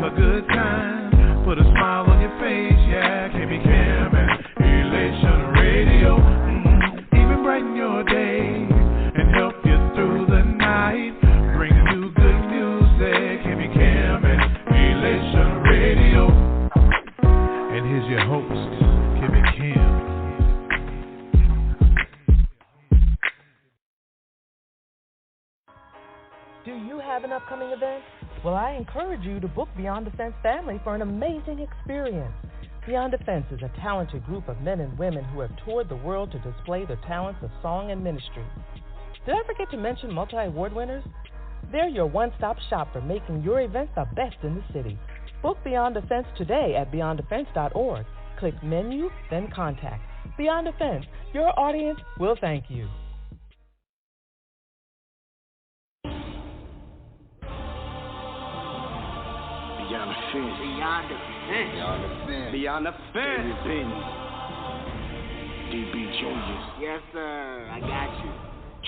a good time. Put a smile on your face, yeah. Can't be Cam and Elation Radio. Even brighten your day and help you through the night. Bring you good music. Can't be Cam and Elation Radio. And here's your host, Kimmy Kim. Do you have an upcoming event? Well, I encourage you to book Beyond the Fence family for an amazing experience. Beyond the Fence is a talented group of men and women who have toured the world to display their talents of song and ministry. Did I forget to mention multi-award winners? They're your one-stop shop for making your event the best in the city. Book Beyond the Fence today at beyondthefence.org. Click menu, then contact. Beyond the Fence, your audience will thank you. Beyond the fence. Beyond the fence. Beyond the fence. Beyond the fence. Benton. DB Junior. Yes, sir. I got you.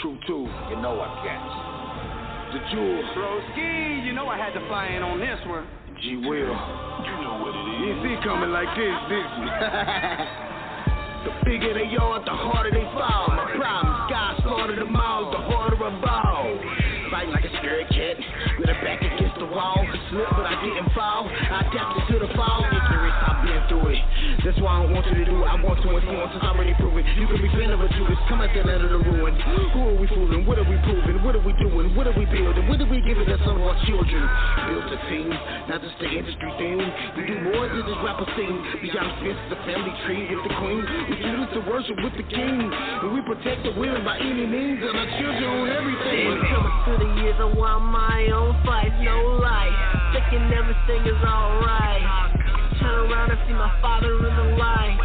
True too. You know I got you. The Jewel. Broski, you know I had to fly in on this one. G Will. You know what it is. You see coming like this, didn't you? The bigger they are, the harder they fall. My problems, God slaughtered them all. The harder I ball. Fighting like a scared cat with her back against the wall. Slip, but I didn't fall. I adapted to the fall. Ignorance, I've been through it. That's why I don't want you to do it. I want to influence, it's already proven. You can repent of a Judas. Come at the end of the ruin. Who are we fooling? What are we proving? What are we doing? What are we building? What are we giving to some of our children? Built a team, not just the industry thing. We do more than this rapper thing. Beyond the fence, the family tree with the queen. We choose to worship with the king. And we protect the women by any means. And our children on everything. Coming to the years I want my own fight, no life. Thinking everything is alright. Turn around and see my father in the light.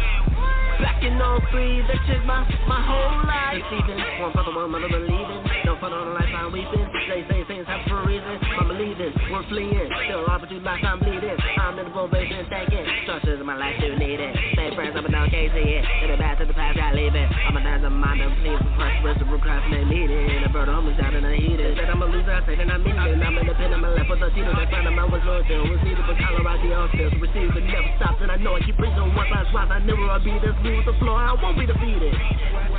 Back in 03, that changed my whole life. Deceiving, one father, one mother believing. No father on the life I'm weeping. Say things happen for a reason. I'm believing, we're fleeing. Still opportunity life I'm bleeding. I'm in the probation thinking. Structures in my life do need it. Same friends up and down KC it. In the back to the past, I leave it. I'm a dance of mind and please for prosperous to procrastinate meeting. A bird homeless out in the heat. Said I'm a loser, I said that I'm in it. I'm in the pin, I'm left with the Tito. That friend of mine was loyal to. Receive it for Colorado on still. To receive it never stops. And I know I keep preaching on one last rise. I never I'll be this smooth the floor. I won't be defeated.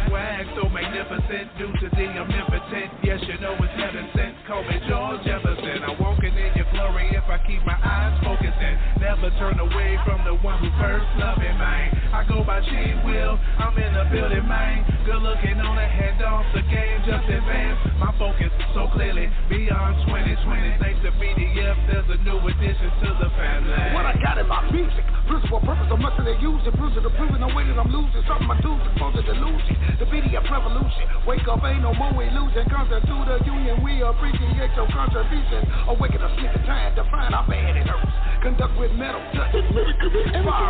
Swag so magnificent due to the omnipotent. Yes, you know it's heaven sent. Call me George Jefferson. I'm walking in your glory if I keep my eyes focusing. Never turn away from the one who first loved me, man. I go by Shay Will. I'm in the building, man. Good looking on the head off the game, just advance. My focus so clearly beyond 2020. Thanks to BDF, there's a new addition to the family. What I got in my music, principal purpose, so much that they use it. Bruising the proving, no way that I'm losing. Something I do is supposed to delusion. The BDF revolution. Wake up, ain't no more illusion. Constant to the union, we appreciate your contribution. Awaken a sleeping time, define our bad it hurts. Conduct with metal, touch it, fire,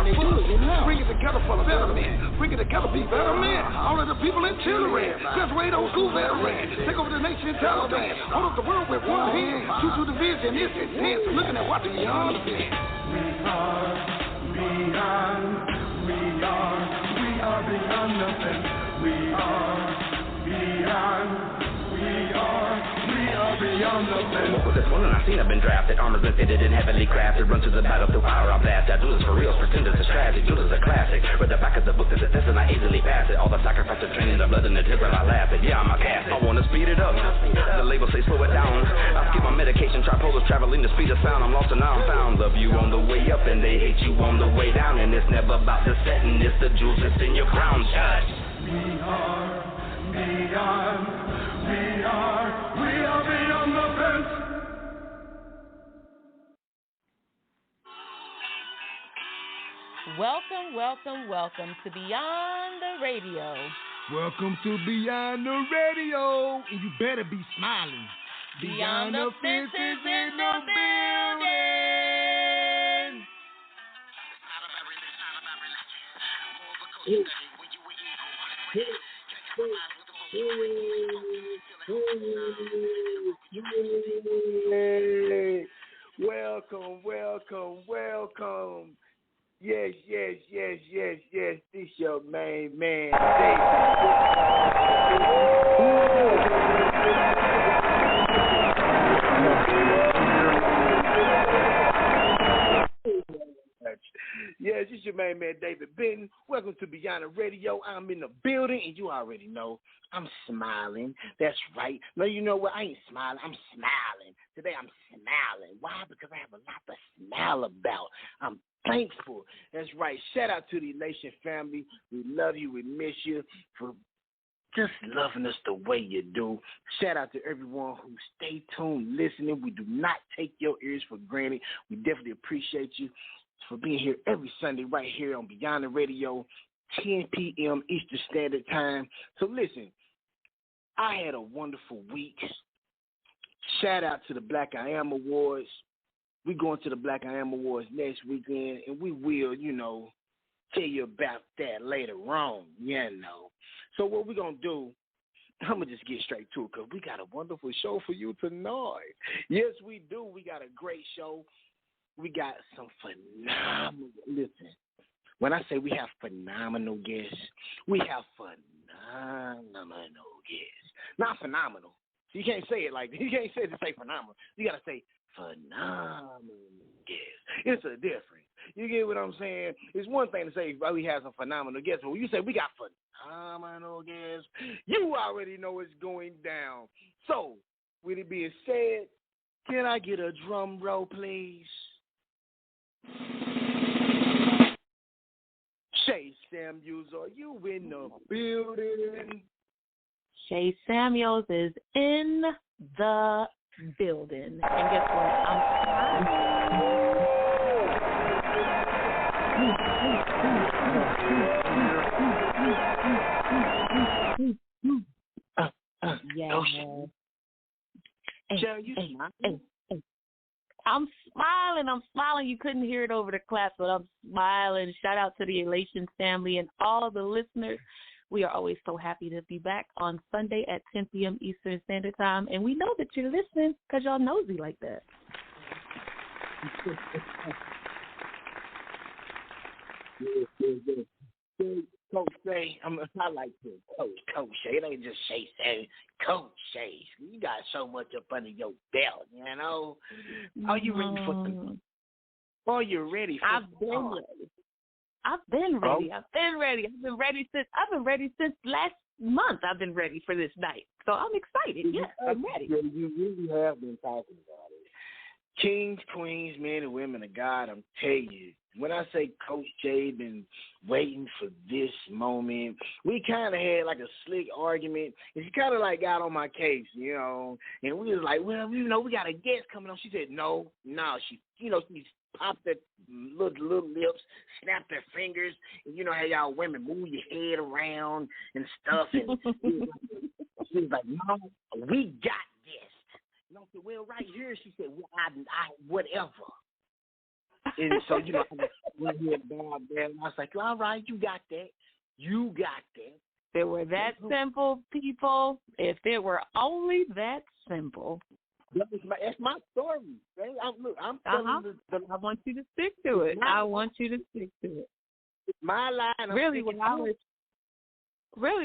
bring it together for betterment. Bring it together, be better men. All of the people in Chile, graduate old school veterans. Take over the nation, Taliban. Hold up the world with one hand. Choose to the vision, it's intense. Looking at what beyond the fence. We are beyond the fence. We are beyond the fence. Look this one and I seen I've been drafted. Armors been fitted and heavily crafted. Run to the battle through power I blast. I do this for real, pretenders is tragic. Do this a classic. Read the back of the book, there's a test and I easily pass it. All the sacrifice of training, the blood and the tears, but I laugh at. Yeah, I'm a cast. I wanna speed it up. The label say slow it down. I skip my medication, tripolars traveling the speed of sound. I'm lost and now I'm found. Love you on the way up and they hate you on the way down. And it's never about the setting, it's the jewels that's in your crown. Judge. We are beyond the fence. Welcome to Beyond the Radio. Welcome to Beyond the Radio. And you better be smiling. Beyond the Fence is in the building. Welcome. Yes. This your main man, Shay. main man, David Benton. Welcome to Beyond the Radio. I'm in the building, and you already know I'm smiling. That's right. No, you know what? I ain't smiling. I'm smiling. Today I'm smiling. Why? Because I have a lot to smile about. I'm thankful. That's right. Shout out to the Elation family. We love you. We miss you for just loving us the way you do. Shout out to everyone who stay tuned, listening. We do not take your ears for granted. We definitely appreciate you for being here every Sunday right here on Beyond the Radio, 10 p.m. Eastern Standard Time. So listen, I had a wonderful week. Shout out to the Black I Am Awards. We're going to the Black I Am Awards next weekend, and we will, tell you about that later on, So what we're going to do, I'm going to just get straight to it because we got a wonderful show for you tonight. Yes, we do. We got a great show. We got some phenomenal, listen, when I say we have phenomenal guests, we have phenomenal guests. Not phenomenal. You can't say it like, you can't say it to say phenomenal. You got to say phenomenal guests. It's a difference. You get what I'm saying? It's one thing to say we have some phenomenal guests, but when you say we got phenomenal guests, you already know it's going down. So, with it being said, can I get a drum roll, please? Shay Samuels, are you in the building? Shay Samuels is in the building. And guess what? Yeah. I'm smiling. You couldn't hear it over the clap, but I'm smiling. Shout out to the Elation family and all the listeners. We are always so happy to be back on Sunday at 10 p.m. Eastern Standard Time. And we know that you're listening because y'all nosy like that. Coach Shay, I like to Coach Shay. It ain't just Shay saying Coach Shay. You got so much up under your belt, Are you ready for some? Are you ready for I've been ready. I've been ready since last month. I've been ready for this night. So I'm excited. Yes, I'm ready. You really have been talking about it. Kings, queens, men, and women of God, I'm telling you, when I say Coach J been waiting for this moment, we kind of had like a slick argument, and she kind of like got on my case, and we was like, well, we got a guest coming on. She said, no, she popped her little lips, snapped her fingers, and how y'all women move your head around and stuff, and she was like, no, we got this. I said, well, right here, she said, well, I whatever. And so, I went here and bowed down. I was like, all right, you got that. You got that. If it were that simple, people, if it were only that simple. That's my story. I'm telling you. I want you to stick to it. I want you to stick to it. My line. Really,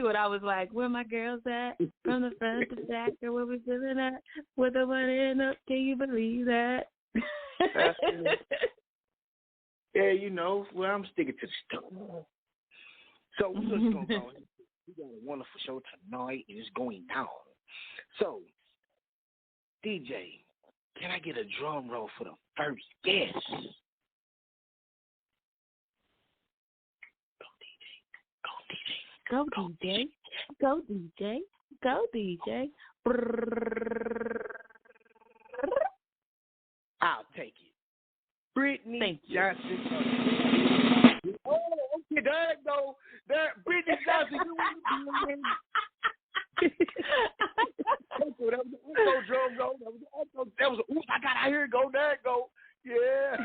what I was like, where my girls at? From the front to back, or where we sitting at? With the money up, can you believe that? Yeah, well, I'm sticking to the story. So we're just going to go. We got a wonderful show tonight, and it's going down. So, DJ, can I get a drum roll for the first guest? Go DJ. Go DJ. Go DJ. I'll take it. Brittany Johnson. Oh, okay, there you go. Brittany Johnson. That was drum roll. That was oops, I got out here. Go, there you go. Yeah.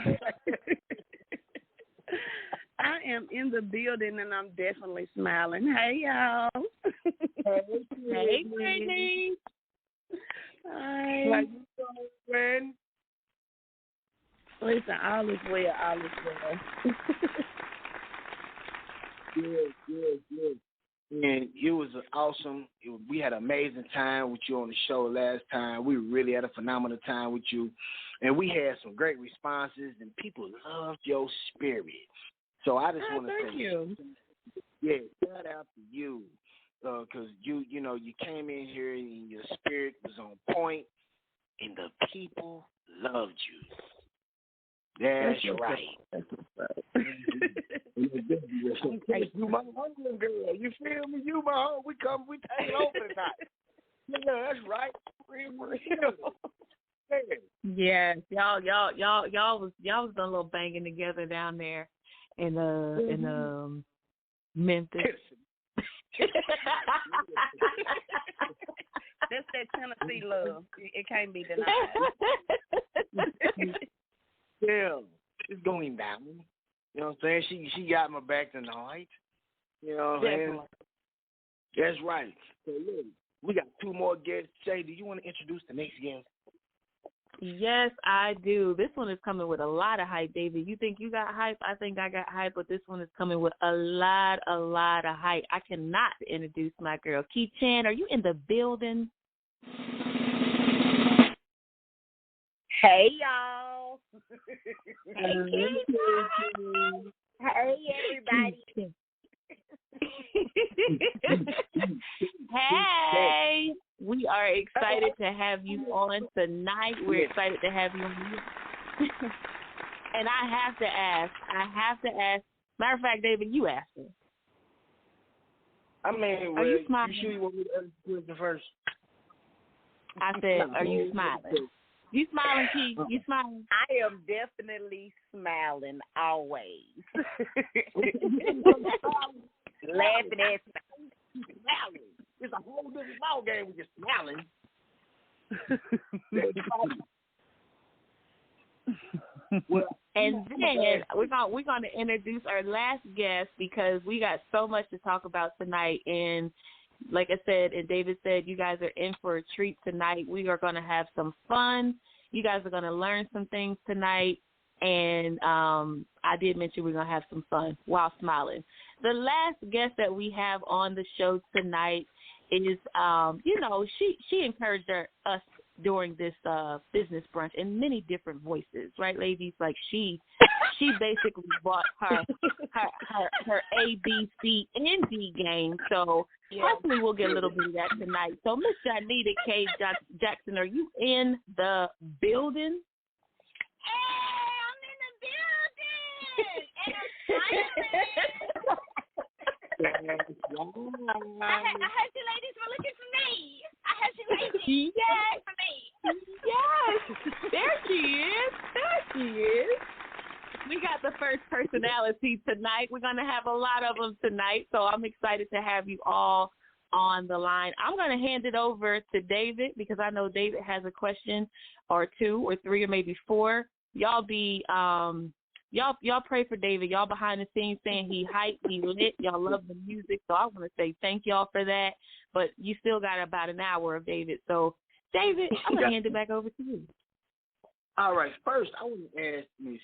I am in the building and I'm definitely smiling. Hey, y'all. Hey, Brittany. Hi. How you doing, friend? Listen, all is well. Good. And it was awesome. We had an amazing time with you on the show last time. We really had a phenomenal time with you. And we had some great responses, and people loved your spirit. So I just want to thank say, you. Yeah, shout out to you, because you came in here and your spirit was on point, and the people loved you. That's right. You my hungry girl. You feel me? You my home. We taking over tonight. Yeah, that's right. Real. Yes, y'all was doing a little banging together down there in Memphis. That's that Tennessee love. It can't be denied. Yeah, it's going down. You know what I'm saying? She got my back tonight. You know what I'm saying? That's right. So look, we got two more guests. Shay, do you want to introduce the next guest? Yes, I do. This one is coming with a lot of hype, David. You think you got hype? I think I got hype, but this one is coming with a lot of hype. I cannot introduce my girl. Key Chan, are you in the building? Hey, y'all. Hey, Hey, everybody. Hey, we are excited to have you on tonight. We're excited to have you on. And I have to ask. Matter of fact, David, you asked me. I mean, are you smiling? You sure you want me to answer the question first? I said, are you smiling? You smiling, Key? You smiling? I am definitely smiling always. Laughing at smiling. It's a whole different ball game when you're smiling. And then we're going to introduce our last guest because we got so much to talk about tonight. And like I said, and David said, you guys are in for a treat tonight. We are going to have some fun. You guys are going to learn some things tonight. And I did mention we're going to have some fun while smiling. The last guest that we have on the show tonight is, she encouraged us during this business brunch in many different voices, right, ladies? Like she basically bought her A, B, C, and D game. So hopefully we'll get a little bit of that tonight. So Miss Janita K. Jackson, are you in the building? Hey, I'm in the building. And I heard you ladies were looking for me. I heard you ladies were looking for me. Yes. There she is. We got the first personality tonight. We're going to have a lot of them tonight, so I'm excited to have you all on the line. I'm going to hand it over to David because I know David has a question or two or three or maybe four. Y'all be y'all pray for David. Y'all behind the scenes saying he hyped, he lit. Y'all love the music, so I want to say thank y'all for that. But you still got about an hour of David. So, David, I'm going to hand it back over to you. All right. First, I want to ask Miss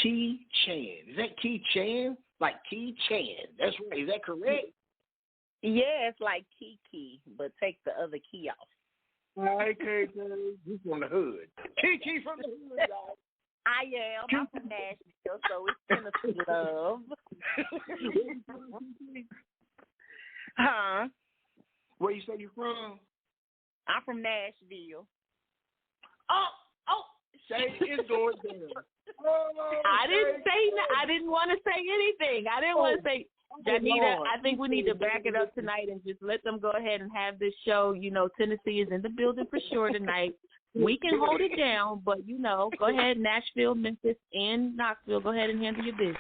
Key Chan. Is that Key Chan? Like Key Chan. That's right. Is that correct? Yeah, it's like Kiki, but take the other key off. All right, Key Chan. From the hood. Kiki from the hood, y'all. I am. I'm from Nashville, so it's Tennessee love. Huh? Where you say you from? I'm from Nashville. Oh, Shay is going down. I didn't want to say anything. I didn't want to say, Janita, I think we need to back it up tonight and just let them go ahead and have this show. You know, Tennessee is in the building for sure tonight. We can hold it down, but, go ahead, Nashville, Memphis, and Knoxville, go ahead and handle your business.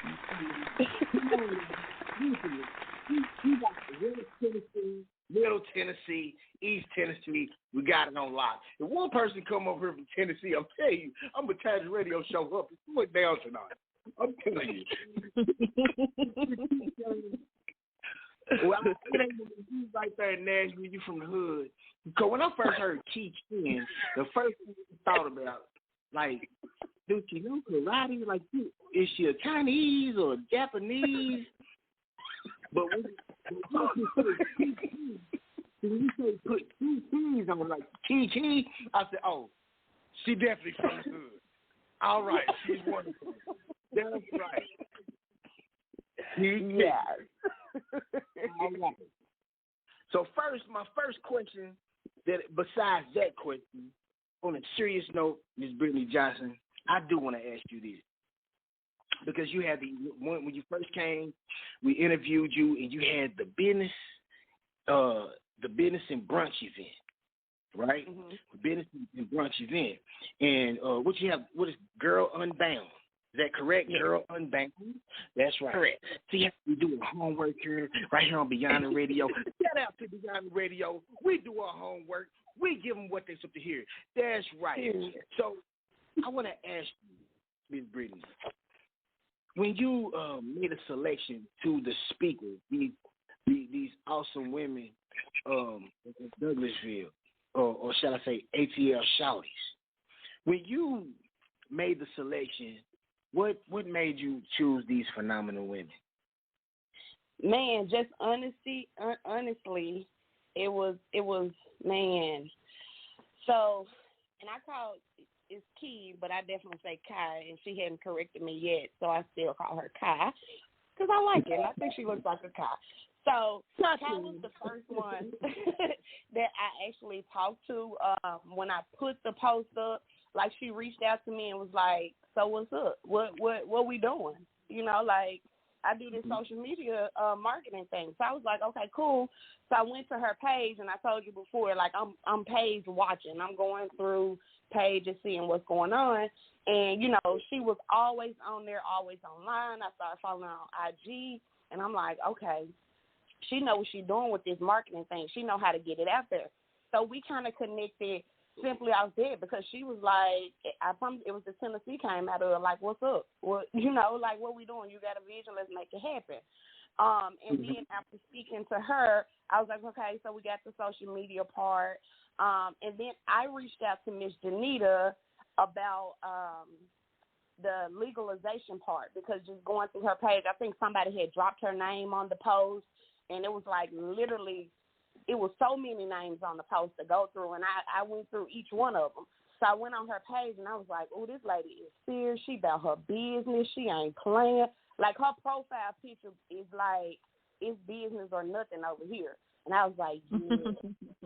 Middle Tennessee, East Tennessee, we got it on lock. If one person come over here from Tennessee, I'll tell you, I'm going to tie the radio show up and put it down tonight. I'm telling you. Well, you right there in Nashville, you from the hood. Because when I first heard Key Chan, the first thing I thought about, like, do she know karate? Like, is she a Chinese or a Japanese? But when you say put two T's on, like Key, I said, oh, she definitely from the hood. All right, she's wonderful. That's right. Yes. All right. So my first question, that besides that question, on a serious note, Ms. Brittany Johnson, I do want to ask you this. Because you had when you first came, we interviewed you, and you had the business and brunch event, right? Mm-hmm. The business and brunch event, and what you have? What is Girl Unbound? Is that correct? Yes. Girl Unbound. That's right. Correct. See, we do our homework here, right here on Beyond the Radio. Shout out to Beyond the Radio. We do our homework. We give them what they're supposed to hear. That's right. Mm-hmm. So I want to ask you, Ms. Brittany, when you made a selection to the speakers, these awesome women in Douglasville, or shall I say ATL Shouties, when you made the selection, what made you choose these phenomenal women? Man, just honestly, it was man. So, and I called it's Key, but I definitely say Kai, and she hadn't corrected me yet, so I still call her Kai because I like it. I think she looks like a Kai. So Kai was the first one that I actually talked to when I put the post up. Like, she reached out to me and was like, "So what's up? What we doing?" You know, like, I do this social media marketing thing. So I was like, okay, cool. So I went to her page, and I told you before, like, I'm page watching. I'm going through pages, seeing what's going on. And, you know, she was always on there, always online. I started following her on IG, and I'm like, okay, she know what she's doing with this marketing thing. She know how to get it out there. So we kind of connected simply out there because she was like, it was the Tennessee came out of her, like, what's up? What, you know, like, what we doing? You got a vision, let's make it happen. And then after speaking to her, I was like, okay, so we got the social media part. And then I reached out to Miss Janita about the legalization part because just going through her page, I think somebody had dropped her name on the post, and it was like literally, it was so many names on the post to go through, and I went through each one of them. So I went on her page, and I was like, oh, this lady is serious. She about her business. She ain't playing. Like, her profile picture is like, it's business or nothing over here. And I was like, yeah,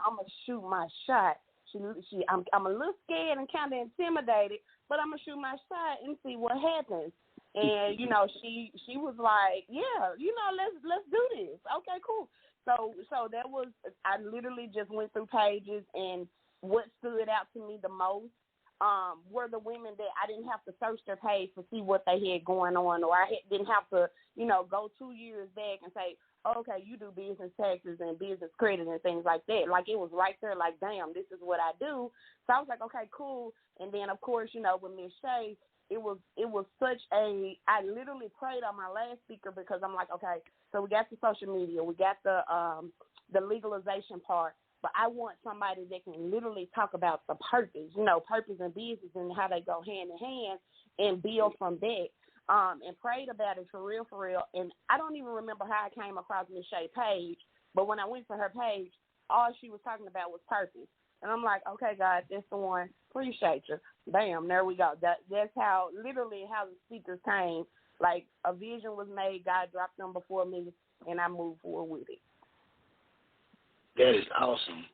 I'm going to shoot my shot. I'm a little scared and kind of intimidated, but I'm going to shoot my shot and see what happens. And, you know, she was like, yeah, you know, let's do this. Okay, cool. So that was, I literally just went through pages, and what stood out to me the most were the women that I didn't have to search their page to see what they had going on, or I didn't have to, you know, go 2 years back and say, okay, you do business taxes and business credit and things like that. Like, it was right there, like, damn, this is what I do. So I was like, okay, cool. And then, of course, you know, with Miss Shay, it was such a, I literally prayed on my last speaker because I'm like, okay, so we got the social media, we got the legalization part, but I want somebody that can literally talk about the purpose, you know, purpose and business and how they go hand in hand and build from that. And prayed about it for real. And I don't even remember how I came across Miss Shay's page, but when I went to her page, all she was talking about was purpose. And I'm like, okay, God, that's the one. Appreciate you. Bam, there we go. That's how, literally how the speakers came. Like, a vision was made, God dropped them before me, and I moved forward with it. That is awesome.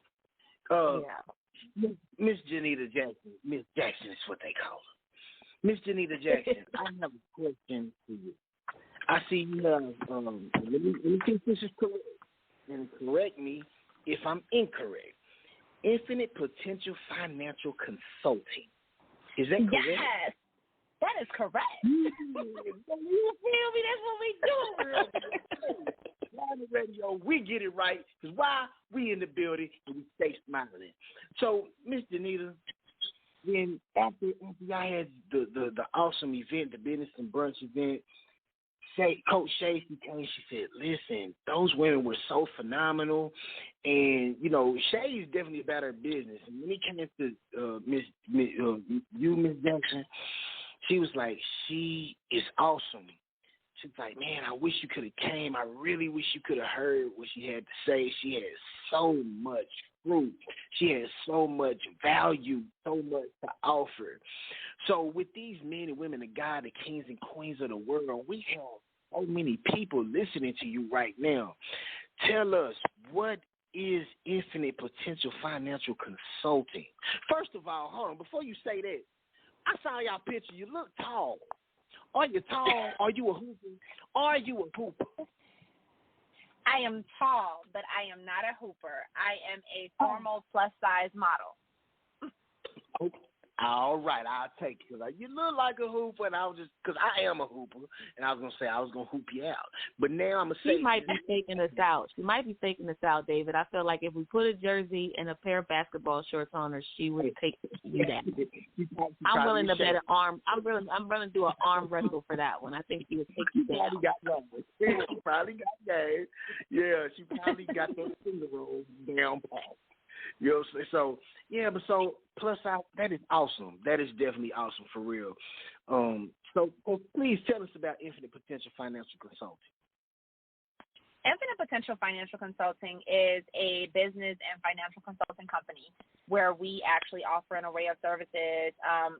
Yeah. Miss Janita Jackson. Miss Jackson is what they call her. Miss Janita Jackson, I have a question for you. I see you have, let me see if this is correct, and correct me if I'm incorrect. Infinite Potential Financial Consulting. Is that correct? Yes, that is correct. You feel me? That's what we do. On the radio, we get it right. Because why? We in the building and we stay smiling. So, Miss Janita, then after I had the awesome event, the business and brunch event, Coach Shay, she came, she said, listen, those women were so phenomenal. And, you know, Shay is definitely about her business. And when it came to Miss Jackson, she was like, she is awesome. She's like, man, I wish you could have came. I really wish you could have heard what she had to say. She had so much fruit. She has so much value, so much to offer. So with these men and women of God, the kings and queens of the world, we have so many people listening to you right now. Tell us, what is Infinite Potential Financial Consulting? First of all, hold on, before you say that, I saw y'all picture. You look tall. Are you tall? Are you a hooper? Are you a hooper? I am tall, but I am not a hooper. I am a formal plus-size model. Okay. All right, I'll take it. You look like a hooper, and I was just, because I am a hooper, and I was going to say I was going to hoop you out. But now I'm going to say. She might be faking us out. She might be faking us out, David. I feel like if we put a jersey and a pair of basketball shorts on her, she would take you down. I'm willing to bet an arm. I'm willing to do an arm wrestle for that one. I think she would take you down. She probably got game. Yeah, she probably got those finger rolls down pat. You know what I'm saying? So, yeah, but so, plus, that is awesome. That is definitely awesome, for real. So please tell us about Infinite Potential Financial Consulting. Infinite Potential Financial Consulting is a business and financial consulting company where we actually offer an array of services.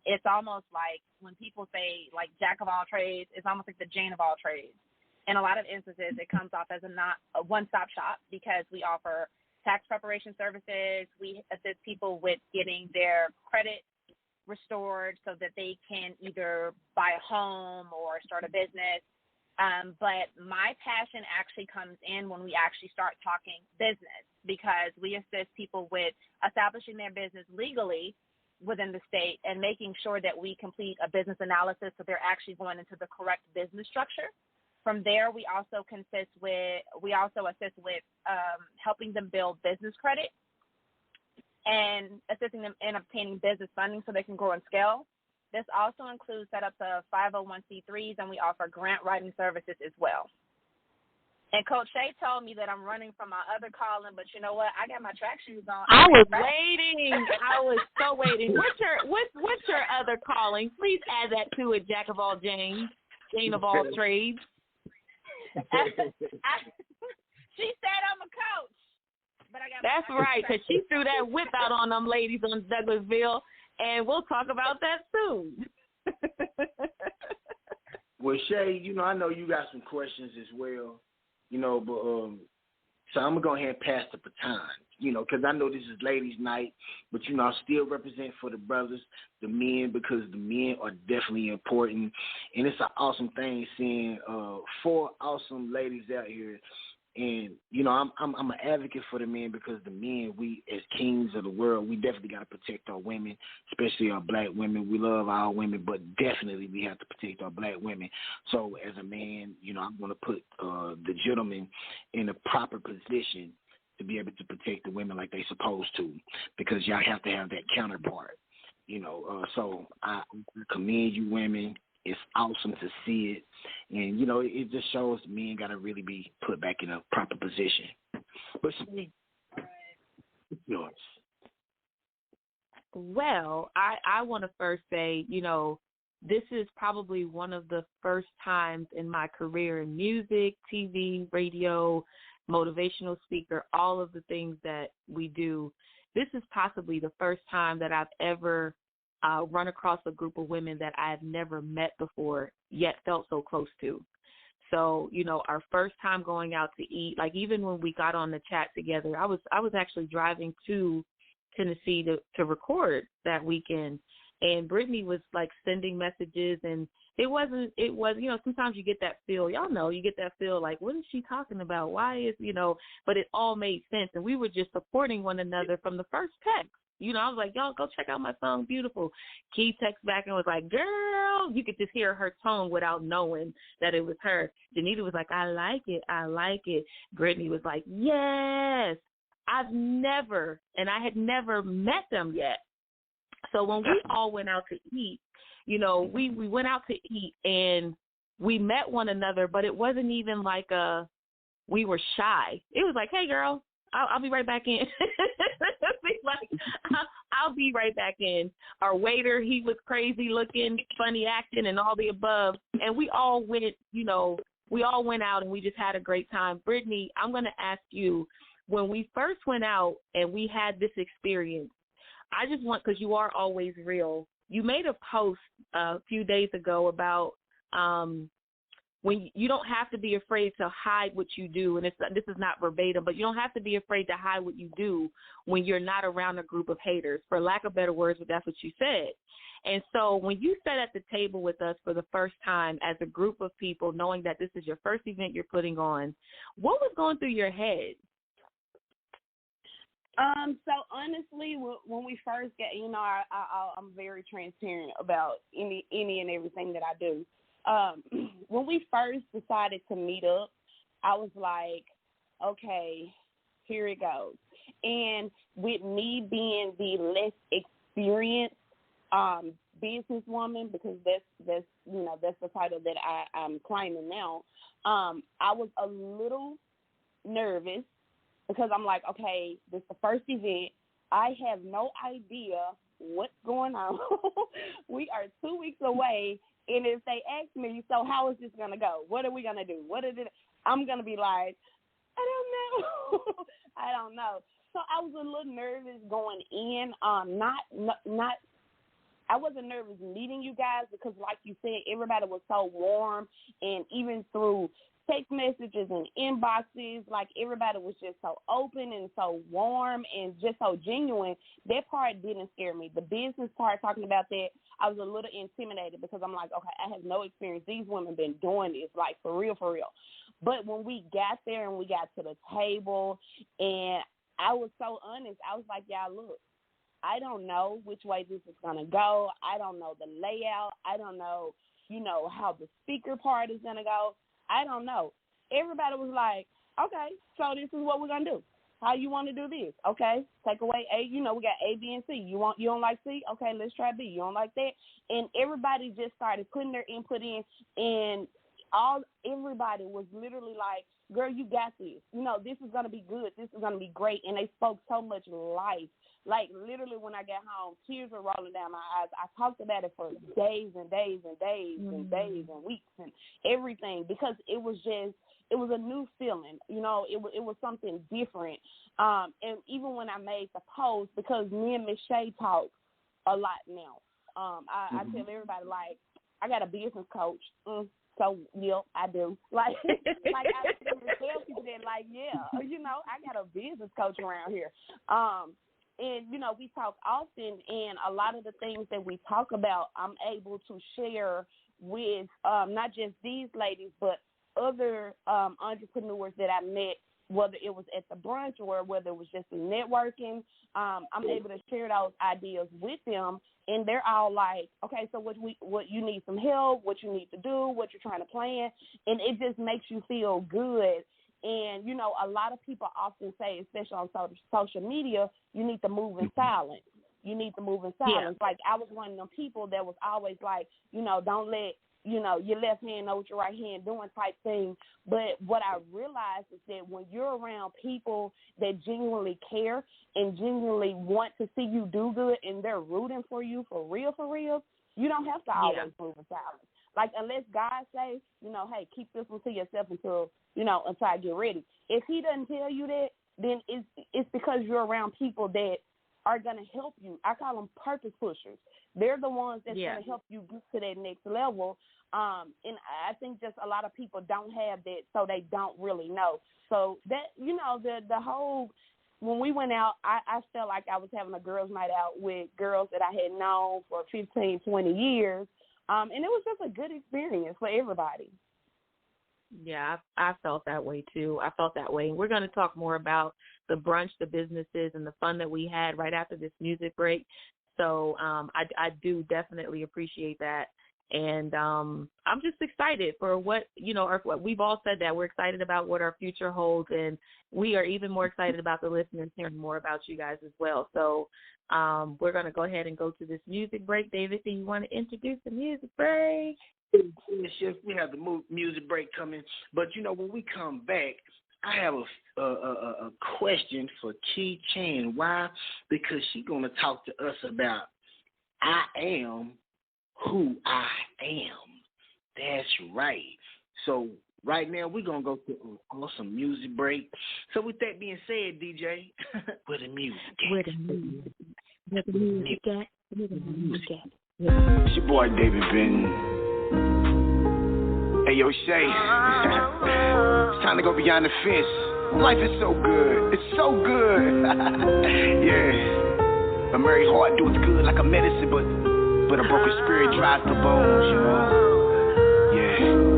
It's almost like when people say, like, jack of all trades, it's almost like the Jane of all trades. In a lot of instances, it comes off as a one-stop shop because we offer tax preparation services. We assist people with getting their credit restored so that they can either buy a home or start a business. But my passion actually comes in when we actually start talking business, because we assist people with establishing their business legally within the state and making sure that we complete a business analysis so they're actually going into the correct business structure. From there, we also assist with helping them build business credit and assisting them in obtaining business funding so they can grow and scale. This also includes setups of 501c3s, and we offer grant writing services as well. And Coach Shay told me that I'm running from my other calling, but you know what? I got my track shoes on. I was waiting. I was so waiting. What's your other calling? Please add that to it, Jack of all Jane of all trades. She said I'm a coach, but I got. That's right, because she threw that whip out on them ladies on Douglasville, and we'll talk about that soon. Well, Shay, I know you got some questions as well, but so I'm gonna go ahead and pass the baton, because I know this is ladies' night, but I still represent for the brothers, the men, because the men are definitely important, and it's an awesome thing seeing 4 awesome ladies out here. And I'm an advocate for the men, because the men, we as kings of the world, we definitely got to protect our women, especially our black women. We love our women, but definitely we have to protect our black women. So as a man, I'm going to put the gentlemen in a proper position to be able to protect the women like they supposed to, because y'all have to have that counterpart. So I commend you women. It's awesome to see it. And, it just shows men got to really be put back in a proper position. But Shay, it's yours. Well, I want to first say, this is probably one of the first times in my career in music, TV, radio, motivational speaker, all of the things that we do. This is possibly the first time that I've ever run across a group of women that I've never met before, yet felt so close to. So, our first time going out to eat, like even when we got on the chat together, I was actually driving to Tennessee to record that weekend, and Brittany was like sending messages, and it was, sometimes you get that feel, you get that feel like, what is she talking about? Why is, but it all made sense, and we were just supporting one another from the first text. I was like, y'all go check out my song, Beautiful. Key texts back and was like, girl, you could just hear her tone without knowing that it was her. Janita was like, I like it. Brittany was like, yes. I had never met them yet. So when we all went out to eat, we went out to eat and we met one another, but it wasn't even like we were shy. It was like, hey, girl, I'll be right back in. I'll be right back in. Our waiter, he was crazy looking, funny acting, and all the above. And we all went, out and we just had a great time. Brittany, I'm going to ask you, when we first went out and we had this experience, I just want, because you are always real, you made a post a few days ago about when you don't have to be afraid to hide what you do, and this is not verbatim, but you don't have to be afraid to hide what you do when you're not around a group of haters, for lack of better words, but that's what you said. And so when you sat at the table with us for the first time as a group of people, knowing that this is your first event you're putting on, what was going through your head? So honestly, when we first get, I'm very transparent about any and everything that I do. When we first decided to meet up, I was like, okay, here it goes. And with me being the less experienced businesswoman, because that's the title that I'm claiming now, I was a little nervous because I'm like, okay, this is the first event. I have no idea what's going on. We are 2 weeks away. And if they ask me, so how is this going to go? What are we going to do? What is it? I'm going to be like, I don't know. I don't know. So I was a little nervous going in. I wasn't nervous meeting you guys because, like you said, everybody was so warm. And even through text messages and inboxes, like everybody was just so open and so warm and just so genuine. That part didn't scare me. The business part, talking about that, I was a little intimidated because I'm like, okay, I have no experience. These women been doing this, like, for real, for real. But when we got there and we got to the table, and I was so honest, I was like, y'all, look, I don't know which way this is going to go. I don't know the layout. I don't know, how the speaker part is going to go. I don't know. Everybody was like, okay, so this is what we're going to do. How you want to do this? Okay, take away A. We got A, B, and C. You don't like C? Okay, let's try B. You don't like that? And everybody just started putting their input in, and everybody was literally like, girl, you got this. This is going to be good. This is going to be great. And they spoke so much life. Like, literally, when I got home, tears were rolling down my eyes. I talked about it for days and days and days and days and weeks and everything, because it was a new feeling. It was something different. And even when I made the post, because me and Miss Shay talk a lot now, I tell everybody, like, I got a business coach. So, yeah, I do. Like I tell people that, like, yeah, I got a business coach around here. And, we talk often, and a lot of the things that we talk about, I'm able to share with not just these ladies, but other entrepreneurs that I met, whether it was at the brunch or whether it was just in networking. I'm able to share those ideas with them, and they're all like, okay, so what you need some help, what you need to do, what you're trying to plan, and it just makes you feel good. And, a lot of people often say, especially on social media, you need to move in silence. You need to move in silence. Yeah. Like, I was one of them people that was always like, don't let, your left hand know what your right hand doing type thing. But what I realized is that when you're around people that genuinely care and genuinely want to see you do good, and they're rooting for you for real, you don't have to always move in silence. Like, unless God say, hey, keep this one to yourself until I get ready. If he doesn't tell you that, then it's because you're around people that are going to help you. I call them purpose pushers. They're the ones that's going to help you get to that next level. And I think just a lot of people don't have that, so they don't really know. So that, the whole, when we went out, I felt like I was having a girls' night out with girls that I had known for 15, 20 years. And it was just a good experience for everybody. Yeah, I felt that way, too. I felt that way. And we're going to talk more about the brunch, the businesses, and the fun that we had right after this music break. So I do definitely appreciate that. And I'm just excited for what we've all said, that we're excited about what our future holds. And we are even more excited about the listeners hearing more about you guys as well. So we're going to go ahead and go to this music break. David, do you want to introduce the music break? Yes, we have the music break coming. But, when we come back, I have a question for Key Chan. Why? Because she's going to talk to us about I am who I am. That's right. So right now we're going to go to an awesome music break. So with that being said, DJ, where the music at? Where the music at? Where the music at? It's your boy David Benton. Hey, yo, Shay. It's time to go beyond the fence. Life is so good. It's so good. Yeah. A merry heart do it's good like a medicine, but a broken spirit dries the bones, you know. Yeah.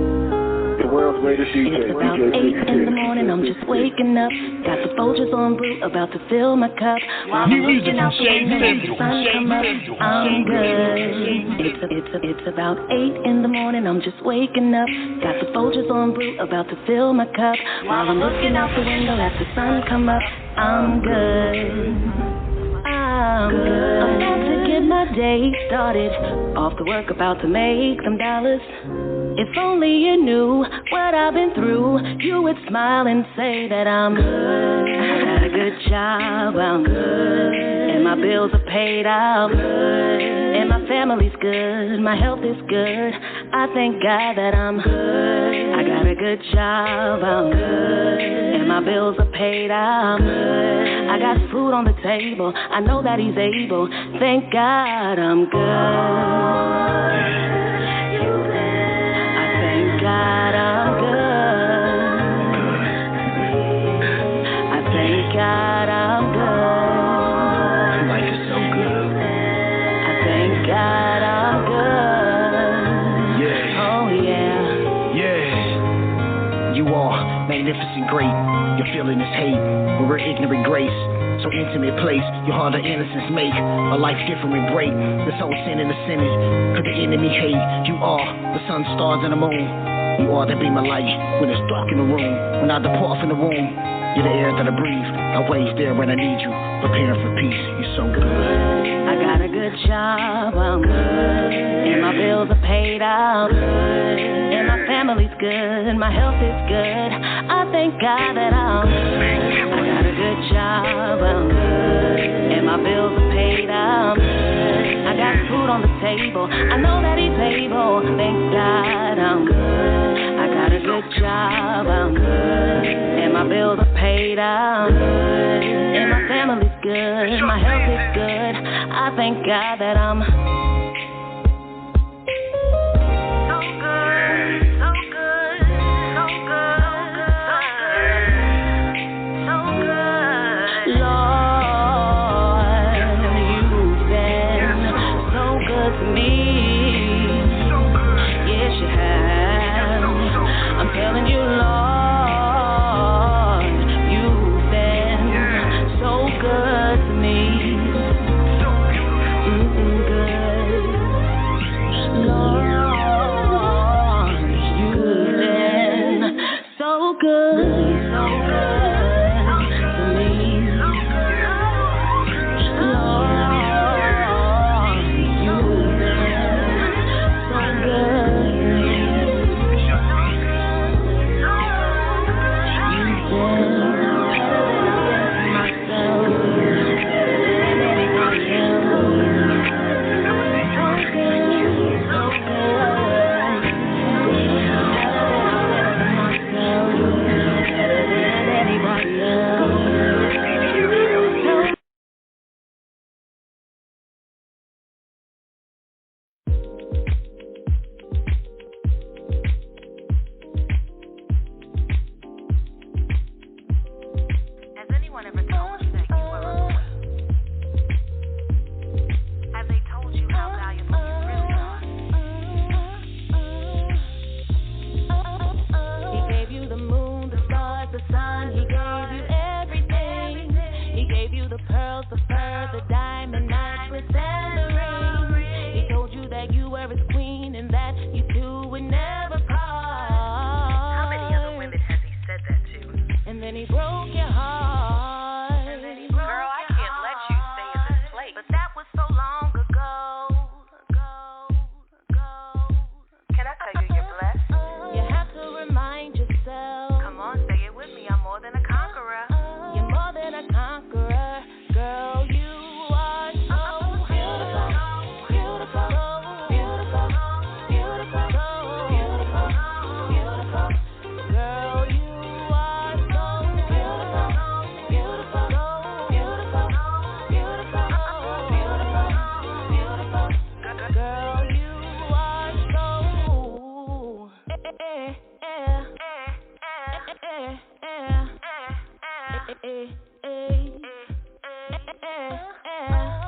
The world's greatest DJ. It's about 8 in the morning, I'm just waking up. Got the Folgers on brew, about to fill my cup. While I'm looking out the window as the sun come up, I'm good. It's about 8 in the morning, I'm just waking up. Got the Folgers on brew, about to fill my cup. While I'm looking out the window as the sun come up, I'm good. I'm about to get my day started. Off to work, about to make some dollars. If only you knew what I've been through, you would smile and say that I'm good. I got a good job, I'm good. And my bills are paid out, good. And my family's good, my health is good. I thank God that I'm good. I got a good job, I'm good. And my bills are paid out, good. I got food on the table, I know that He's able. Thank God I'm good. God, I'm good. I thank God I'm good. Life is so good. I thank God I'm good. Yeah. Oh, yeah. Yeah. You are magnificent, great. You're feeling this hate, but we're ignorant grace. So intimate place, your heart of innocence make a life different break. This whole sin and the sinning, cause the enemy hate. You are the sun, stars, and the moon. You are the beam of light when it's dark in the room. When I depart from the womb, you're the air that I breathe. Always there when I need you, preparing for peace. You're so good. I got a good job, I'm good. And my bills are paid out, good. And my family's good, my health is good. I thank God that I'm good. I got a good job, I'm good. And my bills are paid out, good. I got food on the table, I know that He's able. Thank God I'm good. I got a good job, I'm good. And my bills are paid out, good. And my family's good, my health is good. I thank God that I'm so good, so good, so good, so good. Lord, you've been so good to me. Yes, you have. I'm telling you, Lord, you've been so good to me. Good. Lord, you've been so good, so good to me. Lord, you've been so good. Has anyone ever told you that you were a queen? Have they told you how valuable you really are? He gave you the moon, the stars, the sun. He gave you everything. He gave you the pearls, the fur, the diamond necklace, and the ring. He told you that you were his queen and that you two would never part. How many other women has he said that to? And then he broke your heart. Girl, I can't let you stay in this place. But that was so long ago. Can I tell you you're blessed? You have to remind yourself. Come on, say it with me. I'm more than a conqueror. You're more than a conqueror. Girl, you are.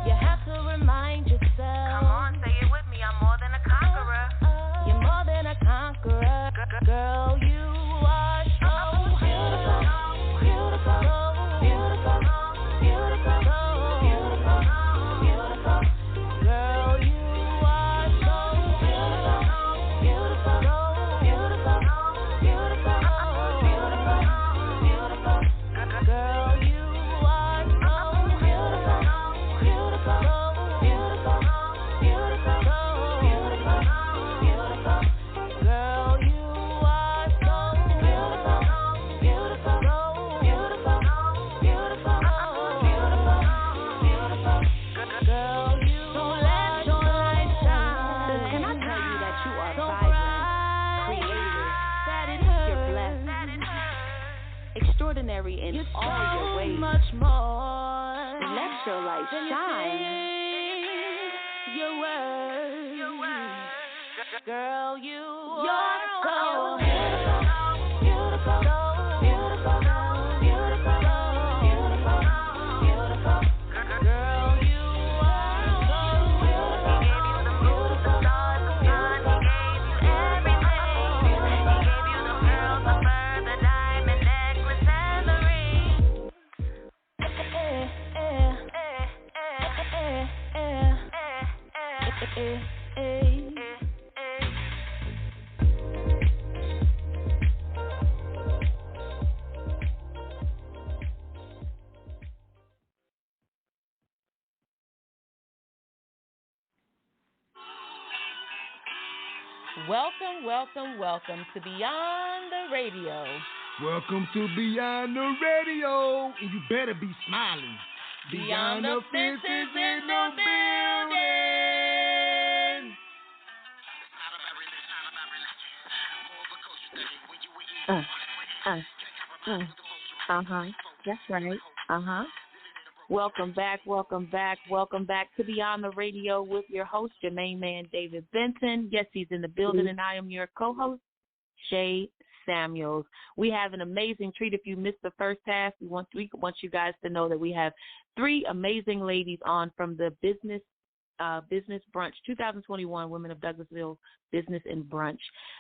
You have to remind yourself. Come on, say it with me. I'm more than a conqueror. You're more than a conqueror. Girl, you are so beautiful. Beautiful. Beautiful. Beautiful. Beautiful. Beautiful. Girl, you are so beautiful. Beautiful. Beautiful. Beautiful. Beautiful. Beautiful. Girl, you are so beautiful. Beautiful. Beautiful. Beautiful. Beautiful. Beautiful. Girl, you are so beautiful. Beautiful. Beautiful. Beautiful. Beautiful. Beautiful. Girl, you let your light shine. Can I tell you that you are vibrant, creative, you're blessed, extraordinary in all your ways. Much more. Let your light shine. Your words. Girl, you're so beautiful. Beautiful. Beautiful. Beautiful. Beautiful. Beautiful. Girl, you are so beautiful. He gave you the moon, the stars, the sun. He gave you everything. He gave you the pearls, the fur, the diamond necklace, and the ring. Welcome, welcome, welcome to Beyond the Radio. Welcome to Beyond the Radio, and you better be smiling. Beyond the Fence is in the building. That's right. Welcome back, welcome back, welcome back to Beyond the Radio with your host, your main man, David Benton. Yes, he's in the building, and I am your co-host, Shay Samuels. We have an amazing treat. If you missed the first half, we want you guys to know that we have three amazing ladies on from the Business Brunch 2021 Women of Douglasville Business and Brunch.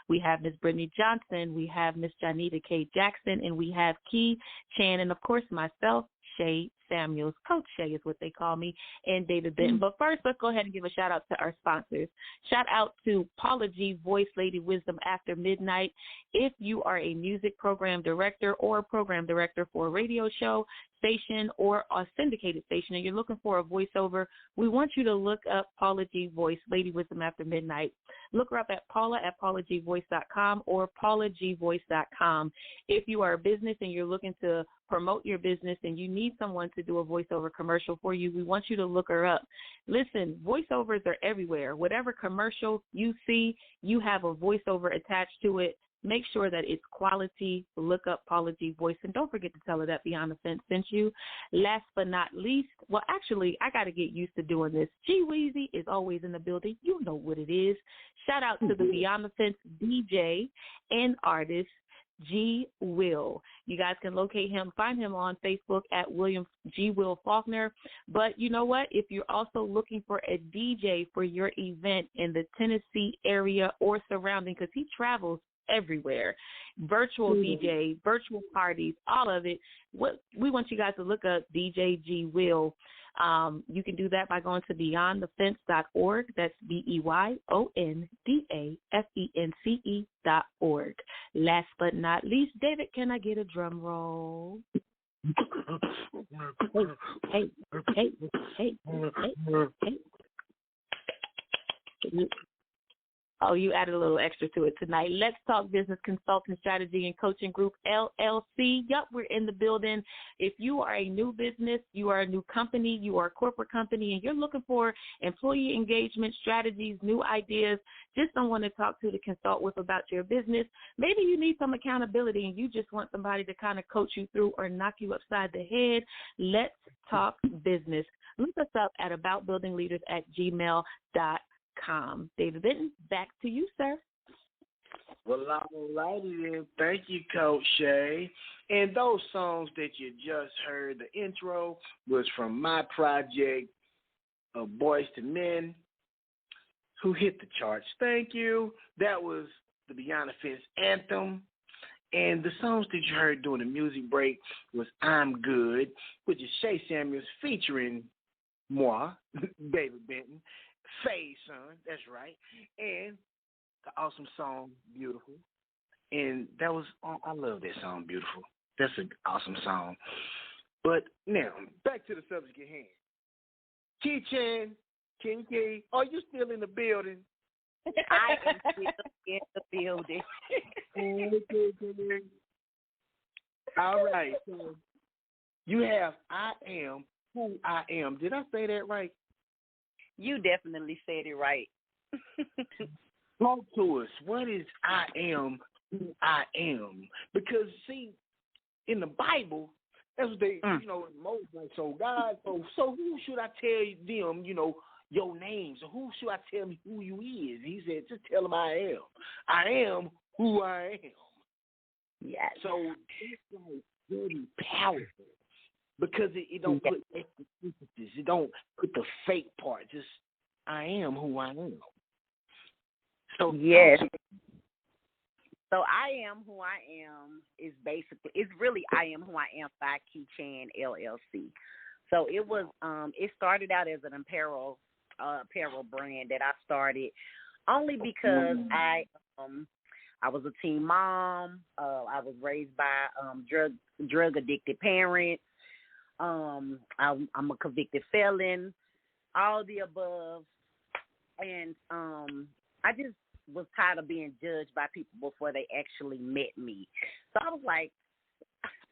We have Miss Brittany Johnson, we have Miss Janita K. Jackson, and we have Key Chan, and of course myself, Shay Samuels. Coach Shay is what they call me, and David Benton. But first, let's go ahead and give a shout out to our sponsors. Shout out to Paula G. Voice Lady Wisdom After Midnight. If you are a music program director or a program director for a radio show, station, or a syndicated station, and you're looking for a voiceover, we want you to look up Paula G. Voice Lady Wisdom After Midnight. Look her up at Paula at paulagvoice.com or paulagvoice.com. If you are a business and you're looking to promote your business and you need someone to do a voiceover commercial for you, we want you to look her up. Listen, voiceovers are everywhere. Whatever commercial you see, you have a voiceover attached to it. Make sure that it's quality. Look up Paula G. Voice, and don't forget to tell her that Beyond the Fence sent you. Last but not least, well, actually, I got to get used to doing this. G Weezy is always in the building. You know what it is. Shout out to the Beyond the Fence DJ and artist, G. Will. You guys can locate him, find him on Facebook at William G. Will Faulkner. But you know what? If you're also looking for a DJ for your event in the Tennessee area or surrounding, because he travels everywhere, virtual DJ, virtual parties, all of it. We want you guys to look up DJ G. Will. You can do that by going to beyondthefence.org. That's BEYONDAFENCE.org. Last but not least, David, can I get a drum roll? Hey. Oh, you added a little extra to it tonight. Let's Talk Business Consulting Strategy and Coaching Group, LLC. Yep, we're in the building. If you are a new business, you are a new company, you are a corporate company, and you're looking for employee engagement strategies, new ideas, just someone to talk to consult with about your business. Maybe you need some accountability and you just want somebody to kind of coach you through or knock you upside the head. Let's Talk Business. Look us up at aboutbuildingleaders@gmail.com. David Benton, back to you, sir. Well, all righty then. Thank you, Coach Shay. And those songs that you just heard, the intro was from my project of Boys to Men, who hit the charts. Thank you. That was the Beyond the Fence anthem. And the songs that you heard during the music break was I'm Good, which is Shay Samuels featuring moi, David Benton, Faye's son, that's right, and the awesome song, Beautiful. And that was, I love that song, Beautiful. That's an awesome song. But now, back to the subject at hand. Key-Chan, King, are you still in the building? I am still in the building. All right. So you have I Am Who I Am. Did I say that right? You definitely said it right. Talk to us. What is I Am Who I Am? Because, see, in the Bible, that's what they, Moses, like, so God, so who should I tell them, your name? So who should I tell me who you is? He said, just tell them I am. I am who I am. Yes. So it's like very powerful because it don't put emphasis. It don't put the fake part. Just I am who I am. So yes. So I Am Who I Am is basically, it's really I Am Who I Am by Key-Chan LLC. So it was, it started out as an apparel brand that I started only because I was a teen mom. I was raised by drug addicted parents. I'm a convicted felon, all the above. And I just was tired of being judged by people before they actually met me. So I was like,